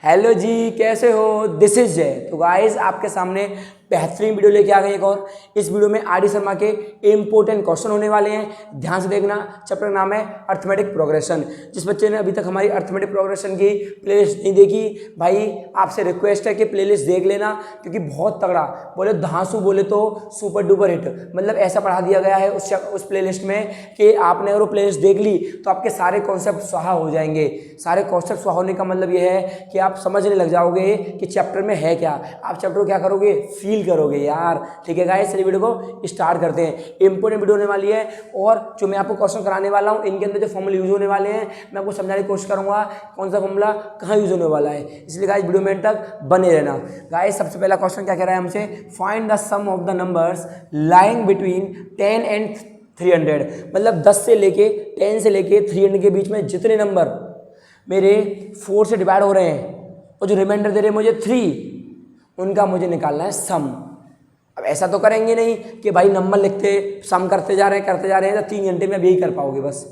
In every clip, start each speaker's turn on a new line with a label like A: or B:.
A: Hello जी, कैसे हो? This is जय। तो गाइस आपके सामने बेहतरीन वीडियो लेके आ गए एक और। इस वीडियो में आर डी शर्मा के इंपॉर्टेंट क्वेश्चन होने वाले हैं, ध्यान से देखना। चैप्टर का नाम है अर्थमेटिक प्रोग्रेशन। जिस बच्चे ने अभी तक हमारी अर्थमेटिक प्रोग्रेशन की प्लेलिस्ट नहीं देखी, भाई आपसे रिक्वेस्ट है कि प्लेलिस्ट देख लेना, क्योंकि बहुत तगड़ा, बोले धांसू, बोले तो सुपर डुपर हिट, मतलब ऐसा पढ़ा दिया गया है उस प्लेलिस्ट में कि आपने अगर वो प्लेलिस्ट देख ली तो आपके सारे कॉन्सेप्ट स्वाहा हो जाएंगे। सारे कॉन्सेप्ट स्वाहा होने का मतलब ये है कि आप समझने लग जाओगे कि चैप्टर में है क्या। आप चैप्टर को क्या करोगे? फील करोगे यार। ठीक है गाइस, चलिए वीडियो को स्टार्ट करते हैं। इंपोर्टेंट वीडियो होने वाली है और जो मैं आपको क्वेश्चन कराने वाला हूं, इनके अंदर जो फॉर्मूला यूज होने वाले हैं मैं आपको समझाने की कोशिश करूंगा कौन सा फॉर्मूला कहां यूज होने वाला है। इसलिए गाइस वीडियो में तक बने रहना। गाइस सबसे पहला क्वेश्चन क्या कह रहा है हमसे? Find the sum of the numbers lying between 10 and 300। मतलब 10 से लेके 10 से लेके 300 के बीच में जितने नंबर मेरे 4 से डिवाइड हो रहे हैं और जो रिमाइंडर दे रहे हैं मुझे 3, उनका मुझे निकालना है सम। अब ऐसा तो करेंगे नहीं कि भाई नंबर लिखते सम करते जा रहे हैं तो 3 घंटे में अब यही कर पाओगे, बस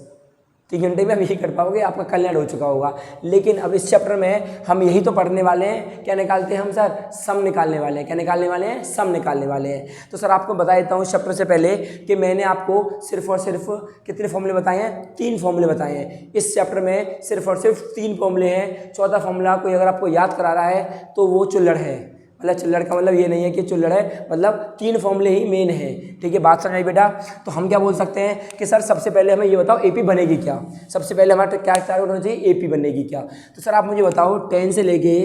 A: 3 घंटे में अब यही कर पाओगे, आपका कल्याण हो चुका होगा। लेकिन अब इस चैप्टर में हम यही तो पढ़ने वाले हैं। क्या निकालते हैं हम सर? सम निकालने वाले हैं। क्या निकालने वाले हैं? सम निकालने वाले हैं। तो सर आपको बता देता हूँ इस चैप्टर से पहले कि मैंने आपको सिर्फ और सिर्फ कितने फॉर्मूले बताए हैं? 3 फॉर्मूले बताए हैं। इस चैप्टर में सिर्फ और सिर्फ 3 फॉर्मूले हैं। चौथा फॉर्मूला कोई अगर आपको याद करा रहा है तो वो चुल्लड़ है। मतलब चिल्लड़ का मतलब ये नहीं है कि चुल्लड़ है, मतलब 3 फॉर्मूले ही मेन है। ठीक है, बात समझ बेटा। तो हम क्या बोल सकते हैं कि सर सबसे पहले हमें ये बताओ एपी बनेगी क्या। सबसे पहले हमारा क्या टारगेट होना चाहिए? एपी बनेगी क्या। तो सर आप मुझे बताओ 10 से लेके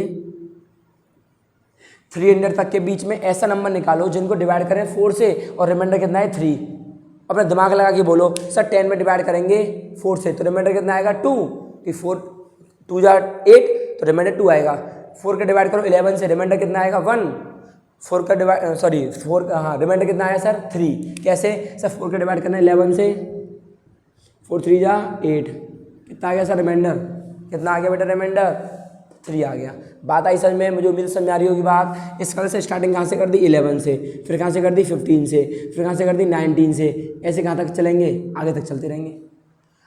A: 300 तक के बीच में ऐसा नंबर निकालो जिनको डिवाइड करें 4 से और रिमाइंडर कितना है 3। अपना दिमाग लगा के बोलो सर 10 में डिवाइड करेंगे 4 से तो रिमाइंडर कितना आएगा 2, कि 4 2 जा 8 तो रिमाइंडर 2 आएगा। 4 का डिवाइड करो 11 से, रिमाइंडर कितना आएगा 1। 4 का डिवाइड रिमाइंडर कितना आया सर 3। कैसे सर? 4 का डिवाइड करना 11 से, 4 3 जा 8, कितना आ गया सर रिमाइंडर? कितना आ गया बेटा रिमाइंडर? 3 आ गया। बात आई समझ में? मुझे उम्मीद समझ आ रही होगी बात। इस कलर से स्टार्टिंग कहाँ से कर दी? 11 से, फिर कहाँ से कर दी? 15 से, फिर कहाँ से कर दी? 19 से। ऐसे कहाँ तक चलेंगे? आगे तक चलते रहेंगे।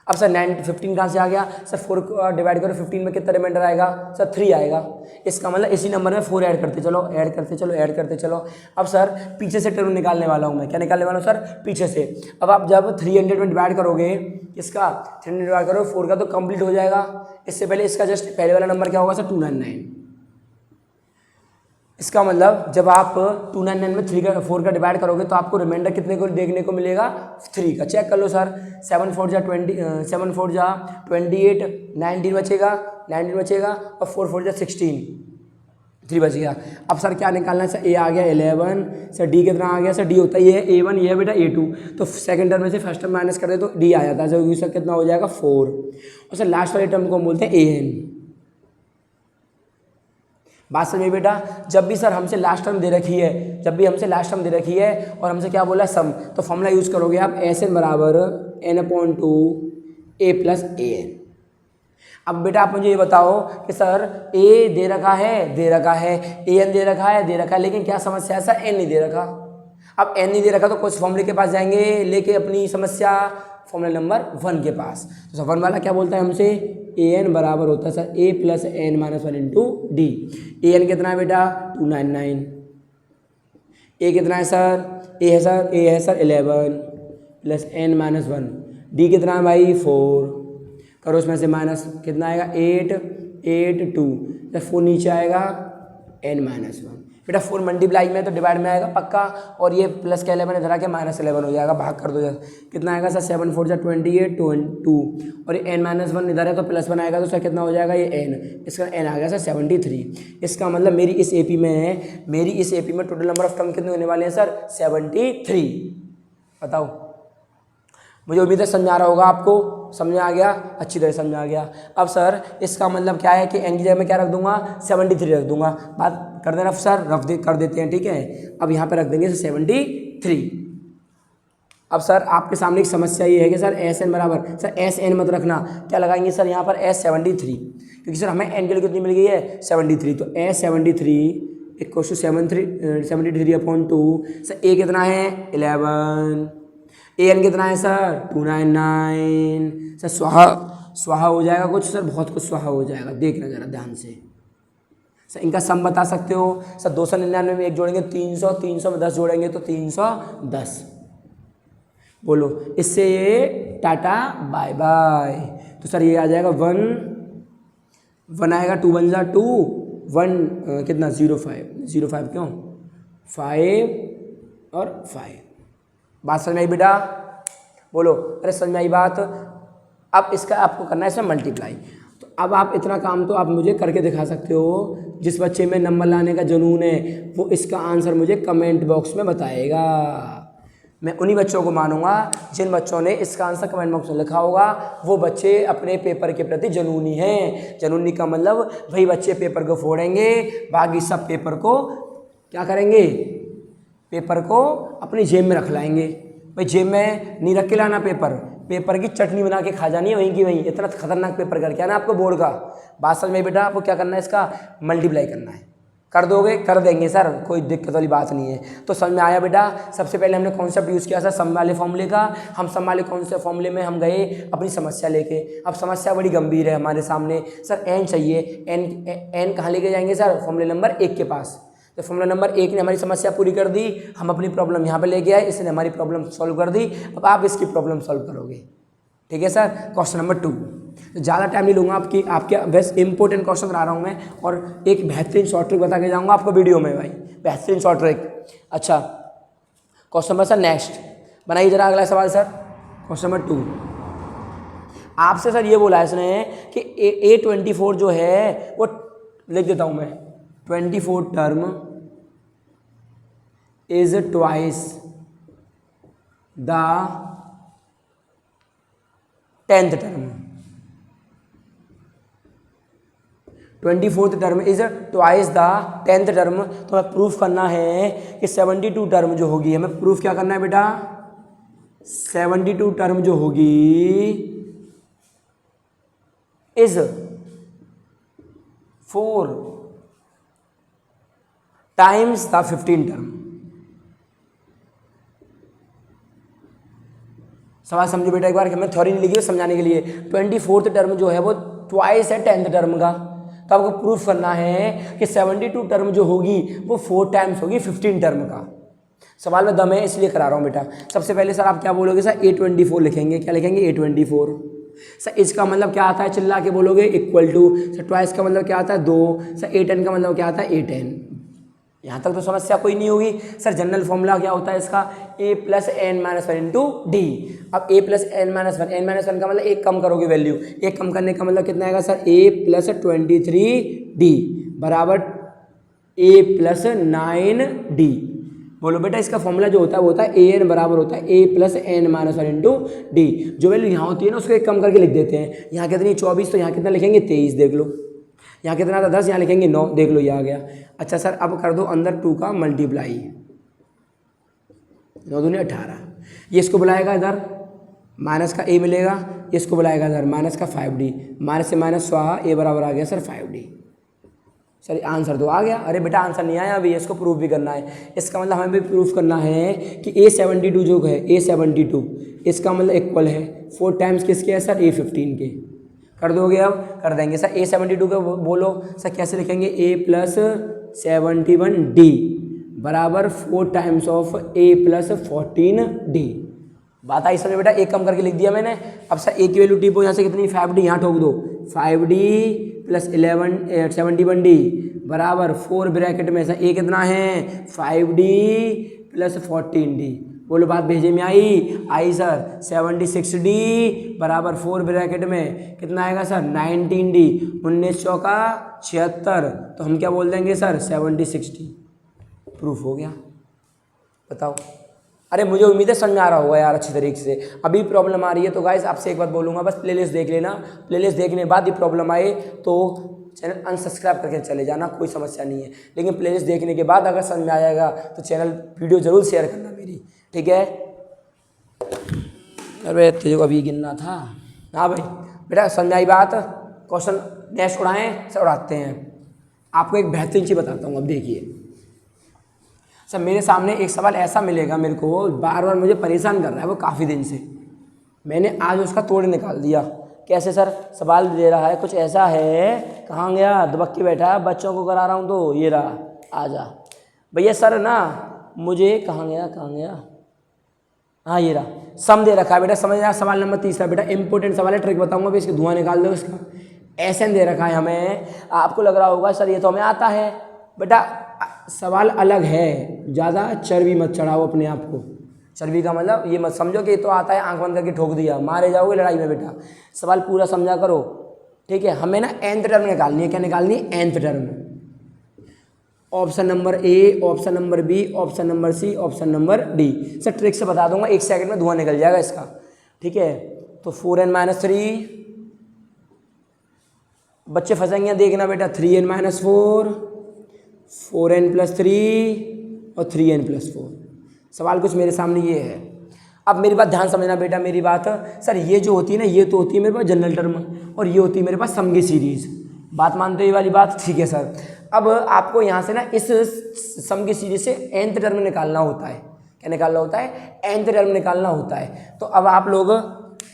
A: अब सर 15 कहाँ से आ गया? सर 4 को डिवाइड करो 15 में, कितना रिमाइंडर आएगा? सर 3 आएगा। इसका मतलब इसी नंबर में 4 ऐड करते चलो, ऐड करते चलो, ऐड करते चलो। अब सर पीछे से टर्म निकालने वाला हूँ मैं। क्या निकालने वाला हूँ सर? पीछे से। अब आप जब 300 में डिवाइड करोगे, इसका 300 डिवाइड करो 4 का तो कंप्लीट हो जाएगा। इससे पहले इसका जस्ट पहले वाला नंबर क्या होगा सर? 299। इसका मतलब जब आप 299 में 4 का डिवाइड करोगे तो आपको रिमाइंडर कितने को देखने को मिलेगा? 3 का। चेक कर लो सर। 7 4 जा 28, 19 बचेगा, 19 बचेगा और 4 4 जा 16, 3 बच गया। अब सर क्या निकालना है सर? ए आ गया 11। सर डी कितना आ गया सर? डी होता है ये A1, ये है बेटा A2। तो सेकंड टर्म में से फर्स्ट टर्म माइनस कर दे तो डी आ जाता है सर। कितना हो जाएगा? 4। और सर लास्ट वाले टर्म को हम बोलते हैं AN। बात समझिए बेटा। जब भी सर हमसे लास्ट टर्म दे रखी है, और हमसे क्या बोला? सम, तो फॉर्मूला यूज करोगे आप SN बराबर N/2 A + AN। अब बेटा आप मुझे ये बताओ कि सर A दे रखा है, AN दे रखा है, लेकिन क्या समस्या है सर? N नहीं दे रखा। अब N नहीं दे रखा तो कुछ फॉर्मूले के पास जाएंगे लेके अपनी समस्या, फॉर्मूला नंबर 1 के पास। तो सर 1 वाला क्या बोलता है हमसे? AN बराबर होता है sir A + N - 1 × D। AN कितना है बेटा? 299। A कितना है सर? A है सर 11 + N - 1। D कितना है भाई? 4। करो उसमें से माइनस, कितना आएगा? 8 2। जब 4 नीचे आएगा N - 1। बेटा 4 मल्टीप्लाई में तो डिवाइड में आएगा पक्का, और ये प्लस का 11 इधर आके -11 हो जाएगा, भाग कर दो जब। कितना आएगा सर? 7 4 जा 28, 2 और ये N - 1 इधर है तो प्लस 1 आएगा, तो सर कितना हो जाएगा? ये N, इसका N आ गया सर 73। इसका मतलब मेरी इस AP में टोटल नंबर ऑफ टर्म कितने होने वाले हैं सर? 73। बताओ, मुझे उम्मीद है समझ आ रहा होगा आपको। समझ में आ गया? अच्छी तरह समझ आ गया। अब सर इसका मतलब क्या है कि N की जगह में क्या रख दूंगा? 73 रख दूंगा। बात कर देना सर, कर देते हैं, ठीक है। अब यहाँ पे रख देंगे 73। अब सर आपके सामने एक समस्या ये है कि सर SN बराबर, सर SN मत रखना, क्या लगाएंगे सर यहाँ पर? S73, क्योंकि सर हमें N की कितनी मिल गई है? 73। तो S73 = 73/2। सर A कितना है? 11। AN कितना है सर? 299। सर स्वाहा हो जाएगा कुछ सर, बहुत कुछ स्वाहा हो जाएगा, देखना जरा ध्यान से। सर इनका सम बता सकते हो सर, 299 में 1 जोड़ेंगे 300, 300 में 10 जोड़ेंगे तो 310। बोलो इससे ये टाटा बाय बाय। तो सर ये आ जाएगा 1 आएगा, 2 1 जा 2, 1 कितना 05 क्यों 5 और 5। बात समझ में आई बेटा? बोलो अरे समझ में आई बात? अब इसका आपको करना है इसमें मल्टीप्लाई। तो अब आप इतना काम तो आप मुझे करके दिखा सकते हो। जिस बच्चे में नंबर लाने का जुनून है वो इसका आंसर मुझे कमेंट बॉक्स में बताएगा। मैं उन्हीं बच्चों को मानूंगा जिन बच्चों ने इसका आंसर कमेंट बॉक्स में लिखा होगा। वो बच्चे अपने पेपर के प्रति जुनूनी हैं। जुनूनी का मतलब वही बच्चे पेपर को फोड़ेंगे, बाकी सब पेपर को क्या करेंगे, पेपर को अपनी जेब में रख लाएंगे। भाई जेब में नहीं रख के लाना पेपर की चटनी बना के खा जानी है वहीं की वहीं। इतना खतरनाक पेपर करके आना आपको बोर्ड का। बात समझ में बेटा? आपको क्या करना है, इसका मल्टीप्लाई करना है। कर दोगे? कर देंगे सर, कोई दिक्कत वाली बात नहीं है। तो समझ में आया बेटा? सबसे पहले हमने कॉन्सेप्ट यूज़ किया था सम वाले फॉर्मूले का। हम सम वाले कॉन्सेप्ट फॉर्मूले में हम गए अपनी समस्या लेके। अब समस्या बड़ी गंभीर है हमारे सामने। सर एन चाहिए, एन कहाँ लेके जाएंगे सर? फॉर्मूले नंबर 1 के पास। तो फॉर्मूला नंबर 1 ने हमारी समस्या पूरी कर दी। हम अपनी प्रॉब्लम यहाँ पे लेके आए, इसने हमारी प्रॉब्लम सॉल्व कर दी। अब आप इसकी प्रॉब्लम सॉल्व करोगे। ठीक है सर? Question number 2। तो ज़्यादा टाइम नहीं लूँगा आपके बेस्ट इंपॉर्टेंट क्वेश्चन करा रहा हूँ मैं, और एक बेहतरीन शॉर्ट ट्रिक बता के जाऊँगा आपको वीडियो में भाई, बेहतरीन शॉर्ट ट्रिक। अच्छा क्वेश्चन नंबर सर नेक्स्ट बनाइए जरा अगला सवाल सर। क्वेश्चन नंबर 2 आपसे सर ये बोला है इसने कि A24 जो है वो लिख देता हूँ मैं, 24 term is twice the 10th term। 24th term is twice the 10th term. तो हमें प्रूफ करना है कि 72 टर्म जो होगी, हमें प्रूफ क्या करना है बेटा? 72 टर्म जो होगी इज 4 टाइम्स द 15 टर्म। सवाल समझो बेटा एक बार, कि मैं थ्योरी नहीं लिखी है समझाने के लिए। 24th टर्म जो है वो ट्वाइस है 10th टर्म का। तो आपको प्रूफ करना है कि 72 टर्म जो होगी वो 4 टाइम्स होगी 15 टर्म का। सवाल में दम है इसलिए करा रहा हूँ बेटा। सबसे पहले सर आप क्या बोलोगे सर? A24 लिखेंगे। क्या लिखेंगे? A24। सर इसका मतलब क्या आता है? चिल्ला के बोलोगे इक्वल टू। सर ट्वाइस का मतलब क्या आता है? 2। सर A10 का मतलब क्या आता है? A10। यहाँ तक तो समस्या कोई नहीं होगी। सर जनरल फॉर्मूला क्या होता है इसका? a plus n minus one into D. अब a plus n minus one, n minus one का मतलब एक कम करोगे वैल्यू, एक कम करने का मतलब कितना आएगा सर? a प्लस 23d बराबर a प्लस 9d। बोलो बेटा इसका फॉर्मूला जो होता है वो होता है ए एन बराबर होता है a plus n minus one into D. जो वैल्यू यहाँ होती है ना उसको एक कम करके लिख देते हैं। यहाँ कितनी 24, तो यहाँ कितना लिखेंगे? 23 देख लो। यहाँ कितना था? 10, यहाँ लिखेंगे 9 देख लो, ये आ गया। अच्छा सर अब कर दो अंदर 2 का मल्टीप्लाई, 9 दूनी 18। ये इसको बुलाएगा इधर माइनस का a मिलेगा, ये इसको बुलाएगा इधर माइनस का 5d, माइनस से माइनस स्वाहा, a बराबर आ गया सर 5d। सर आंसर तो आ गया। अरे बेटा आंसर नहीं आया अभी, इसको प्रूफ भी करना है। इसका मतलब हमें भी प्रूफ करना है कि A72 जो है A72 इसका मतलब इक्वल है 4 टाइम्स किसके है सर? A15 के। कर दोगे? अब कर देंगे सर। A72 का बोलो सर कैसे लिखेंगे? a प्लस 71d बराबर 4 times of a plus 14d। बात आई समझ बेटा? एक कम करके लिख दिया मैंने। अब सर a की वैल्यू टिपो, यहाँ से कितनी? 5d, यहाँ ठोक दो 5d प्लस 71d बराबर 4 ब्रैकेट में सर a कितना है? 5d plus 14d। बोलो बात भेजे में आई सर। 76d बराबर 4 ब्रैकेट में कितना आएगा सर? 19d। 19 चौका 76, तो हम क्या बोल देंगे सर? 76d। प्रूफ हो गया। बताओ। अरे मुझे उम्मीद है समझ में आ रहा होगा यार अच्छी तरीके से। अभी प्रॉब्लम आ रही है तो गाइस आपसे एक बात बोलूँगा, बस प्लेलिस्ट देख लेना। प्लेलिस्ट देखने के बाद ही प्रॉब्लम आए तो चैनल अनसब्सक्राइब करके चले जाना, कोई समस्या नहीं है। लेकिन प्लेलिस्ट देखने के बाद अगर समझ में आ जाएगा तो चैनल वीडियो ज़रूर शेयर करना मेरी, ठीक है? अरे तेरे को अभी गिनना था। हाँ भाई बेटा समझ आई बात? क्वेश्चन नेक्स्ट उड़ाएँ सर? उड़ाते हैं। आपको एक बेहतरीन चीज़ बताता हूँ। अब देखिए सर मेरे सामने एक सवाल ऐसा मिलेगा मेरे को, बार बार मुझे परेशान कर रहा है वो काफ़ी दिन से। मैंने आज उसका तोड़ निकाल दिया। कैसे सर? सवाल दे रहा है कुछ ऐसा है कहाँ गया, दबक के बैठा है, बच्चों को करा रहा हूँ तो ये रहा, आजा भैया सर ना मुझे, कहाँ गया, हाँ ये रहा, सम दे रखा है बेटा, समझना। सवाल नंबर 3 बेटा इंपॉर्टेंट सवाल है, ट्रिक बताऊंगा भी, इसके धुआं निकाल दो इसका। एसएन दे रखा है हमें, आपको लग रहा होगा सर ये तो हमें आता है, बेटा सवाल अलग है, ज़्यादा चर्बी मत चढ़ाओ अपने आप को। चर्बी का मतलब ये मत समझो कि ये तो आता है आंख बंद करके ठोक दिया, मारे जाओगे लड़ाई में बेटा। सवाल पूरा समझा करो, ठीक है। हमें ना nth टर्म निकालनी है, क्या निकालनी है, nth term. Option number A, option number B, option number C, option number D. Sir trick से बता दूंगा, 1 सेकंड में धुआं निकल जाएगा इसका, ठीक है। तो 4n-3 बच्चे फंसेंगे, देखना बेटा, 3n-4, 4n+3 और 3n+4। सवाल कुछ मेरे सामने ये है। अब मेरी बात ध्यान समझना बेटा, मेरी बात सर ये जो होती है ना, ये तो होती है मेरे पास जनरल टर्म और ये होती है मेरे पास सम की सीरीज। बात मानते हो ये वाली बात, ठीक है सर। अब आपको यहाँ से ना इस सम की सीरीज से nth टर्म निकालना होता है। क्या निकालना होता है, nth टर्म निकालना होता है। तो अब आप लोग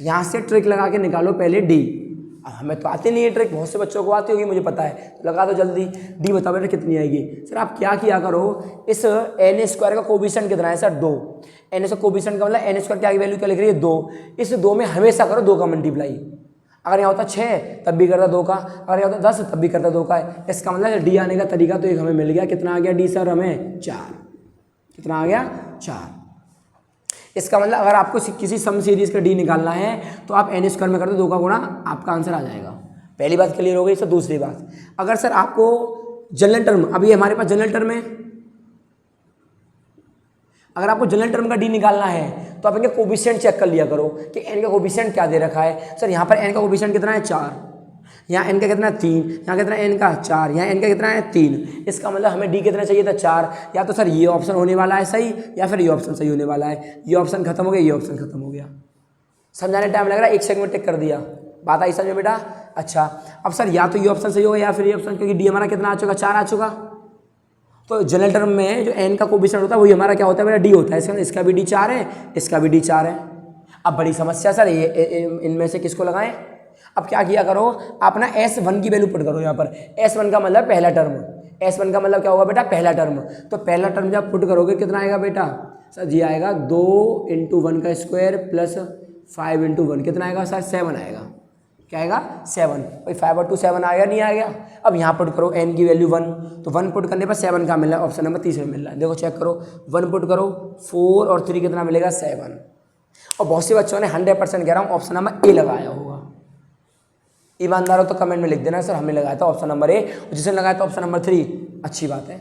A: यहाँ से ट्रिक लगा के निकालो पहले डी। अब हमें तो आती नहीं है ट्रिक, बहुत से बच्चों को आती होगी, मुझे पता है, तो लगा दो जल्दी। डी बताओ बेटा कितनी आएगी। सर आप क्या किया करो, इस n² का कोफिशिएंट कितना है सर, 2। n का कोफिशिएंट का मतलब n² की वैल्यू क्या लिख रही है, 2। इस 2 में हमेशा करो 2 का मल्टीप्लाई। अगर यहाँ होता 6 तब भी करता 2 का, अगर यहाँ होता 10 तब भी करता 2 का। इसका मतलब डी आने का तरीका तो एक हमें मिल गया। कितना आ गया डी सर हमें, 4। कितना आ गया, 4। इसका मतलब अगर आपको किसी सम सीरीज का डी निकालना है तो आप n² में कर दो 2 का गुणा, आपका आंसर आ जाएगा। पहली बात क्लियर हो गई सर। दूसरी बात, अगर सर आपको जनरल टर्म, अभी हमारे पास जनरल टर्म है, अगर आपको जनरल टर्म का डी निकालना है तो आप इनके कोफिशिएंट चेक कर लिया करो कि n का कोफिशिएंट क्या दे रखा है। सर यहाँ पर n का कोफिशिएंट कितना है, 4। यहाँ n का कितना है, 3। यहाँ कितना है, n का 4। यहाँ n का कितना है, 3। इसका मतलब हमें डी कितना चाहिए था, 4। या तो सर ये ऑप्शन होने वाला है सही, या फिर ये ऑप्शन सही होने वाला है। ये ऑप्शन खत्म हो गया, ये ऑप्शन खत्म हो गया। समझाने टाइम लग रहा है, 1 सेकंड में टिक कर दिया। बात आई समझ बेटा। अच्छा अब सर या तो ये ऑप्शन सही होगा या फिर ये ऑप्शन, क्योंकि डी हमारा कितना आ चुका, 4 आ चुका। तो जनरल टर्म में जो n का कोफिशिएंट होता है वही हमारा क्या होता है बेटा, डी होता है। इसका भी डी 4 है, इसका भी डी 4 है। अब बड़ी समस्या सर, ये इनमें से किसको लगाएं। अब क्या किया करो, आप ना S1 की वैल्यू पुट करो यहाँ पर। S1 का मतलब पहला टर्म, S1 का मतलब क्या होगा बेटा, पहला टर्म। तो पहला टर्म जब पुट करोगे कितना आएगा बेटा, सर जी आएगा 2 × 1 का स्क्वायर प्लस 5 × 1, कितना आएगा सर, 7 आएगा। क्या आएगा, 7। भाई 5 और 2 7 आ गया, नहीं आ गया। अब यहाँ पुट करो n की वैल्यू 1, तो 1 पुट करने पर 7 का मिल रहा है, ऑप्शन नंबर 3 में मिल रहा है। देखो चेक करो, 1 पुट करो, 4 और 3 कितना मिलेगा, 7। और बहुत से बच्चों ने 100% कह रहा हूँ ऑप्शन नंबर ए लगाया होगा। ईमानदार हो तो कमेंट में लिख देना सर हमने लगाया था ऑप्शन नंबर ए, जिसने लगाया था ऑप्शन नंबर 3। अच्छी बात है,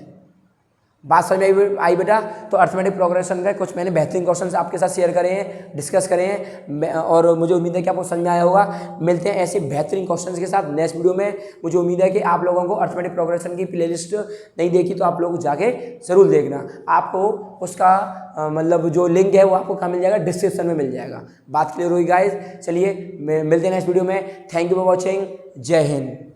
A: बात समझ में आई बेटा। तो अर्थमेटिक प्रोग्रेशन का कुछ मैंने बेहतरीन क्वेश्चन आपके साथ शेयर करे हैं, डिस्कस करे हैं, और मुझे उम्मीद है कि आपको समझ में आया होगा। मिलते हैं ऐसे बेहतरीन क्वेश्चंस के साथ नेक्स्ट वीडियो में। मुझे उम्मीद है कि आप लोगों को अर्थमेटिक प्रोग्रेशन की प्लेलिस्ट नहीं देखी तो आप लोग जाके ज़रूर देखना। आपको उसका मतलब जो लिंक है वो आपको कहाँ मिल जाएगा, डिस्क्रिप्शन में मिल जाएगा। बात क्लियर हुई गाइज। चलिए मिलते हैं नेक्स्ट वीडियो में। Thank you for watching. जय हिंद।